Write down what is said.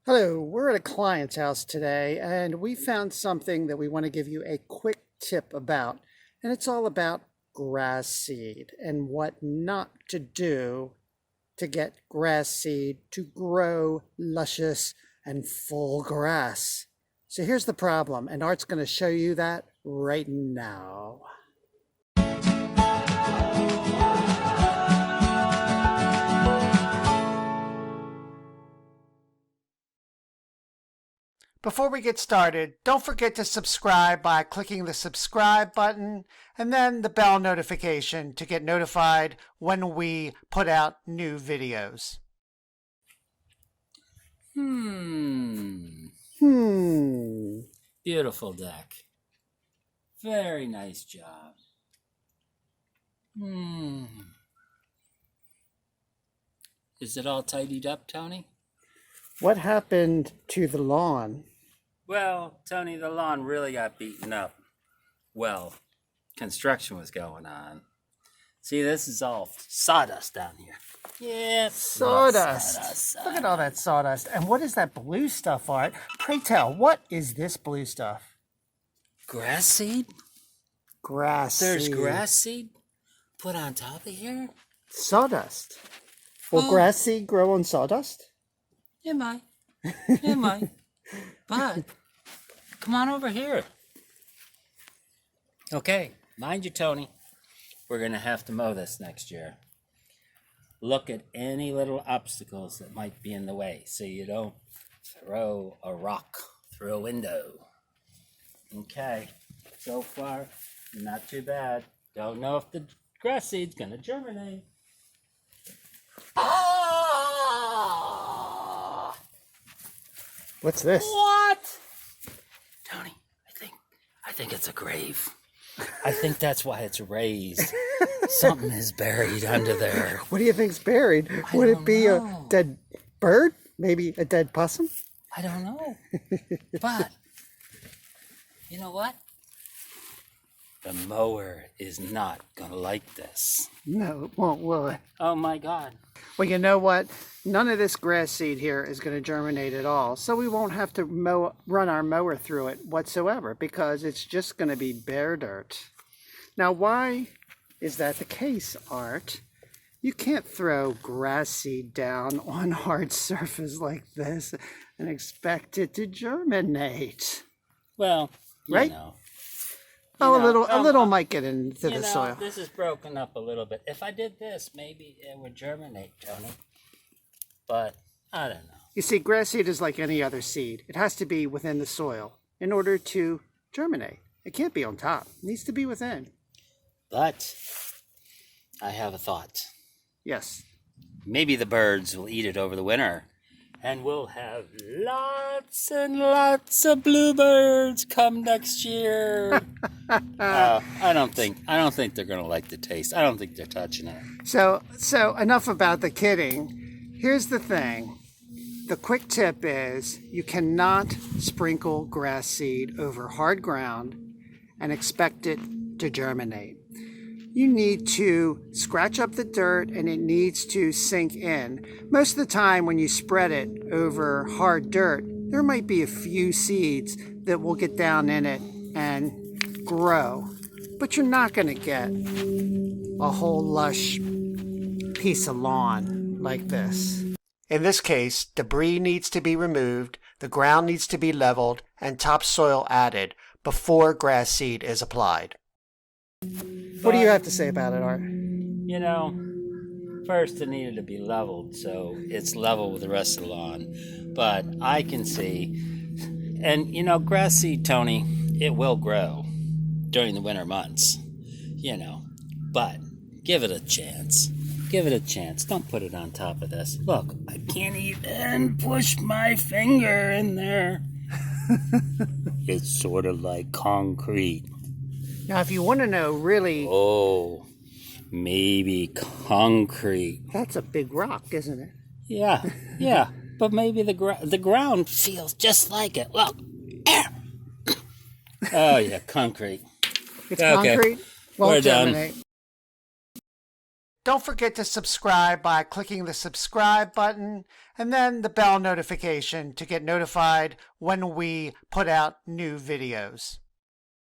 Hello, we're at a client's house today and we found something that we want to give you a quick tip about. And it's all about grass seed and what not to do to get grass seed to grow luscious and full grass. So here's the problem, and Art's going to show you that right now. Before we get started, don't forget to subscribe by clicking the subscribe button and then the bell notification to get notified when we put out new videos. Beautiful deck. Very nice job. Is it all tidied up, Tony? What happened to the lawn? Well, Tony, the lawn really got beaten up. Well, construction was going on. See, this is all sawdust down here. Yeah, Sawdust. Look at all that sawdust. And what is that blue stuff, Art? Pray tell, what is this blue stuff? Grass seed? Grass There's seed. grass seed put on top of here? Sawdust. Will grass seed grow on sawdust? It might. It might. But, come on over here. Okay, mind you, Tony, we're going to have to mow this next year. Look at any little obstacles that might be in the way so you don't throw a rock through a window. Okay, so far, not too bad. Don't know if the grass seed's going to germinate. Ah! What's this? What? Tony, I think it's a grave. I think that's why it's raised. Something is buried under there. What do you think's buried? Would it be a dead bird? Maybe a dead possum? I don't know. But, you know what? The mower is not going to like this. No, it won't, will it? Oh my God. Well, you know what? None of this grass seed here is going to germinate at all. So we won't have to run our mower through it whatsoever because it's just going to be bare dirt. Now, why is that the case, Art? You can't throw grass seed down on hard surface like this and expect it to germinate. Well, right? Know. Oh, a little might get into the soil. This is broken up a little bit. If I did this, maybe it would germinate, Tony. But I don't know. You see, grass seed is like any other seed. It has to be within the soil in order to germinate. It can't be on top. It needs to be within. But I have a thought. Yes. Maybe the birds will eat it over the winter. And we'll have lots and lots of bluebirds come next year. I don't think they're gonna like the taste. I don't think they're touching it. So enough about the kidding. Here's the thing. The quick tip is you cannot sprinkle grass seed over hard ground and expect it to germinate. You need to scratch up the dirt and it needs to sink in. Most of the time when you spread it over hard dirt, there might be a few seeds that will get down in it and grow. But you're not going to get a whole lush piece of lawn like this. In this case, debris needs to be removed, the ground needs to be leveled, and topsoil added before grass seed is applied. What do you have to say about it, Art? You know, first it needed to be leveled so it's level with the rest of the lawn. But I can see, and you know, grass seed, Tony, it will grow during the winter months, you know, but give it a chance. Give it a chance. Don't put it on top of this. Look, I can't even push my finger in there. It's sort of like concrete. Now, if you want to know really... Oh, maybe concrete. That's a big rock, isn't it? Yeah. But maybe the ground feels just like it. Look. Oh, yeah, concrete. It's concrete. Won't We're done. germinate. Don't forget to subscribe by clicking the subscribe button and then the bell notification to get notified when we put out new videos.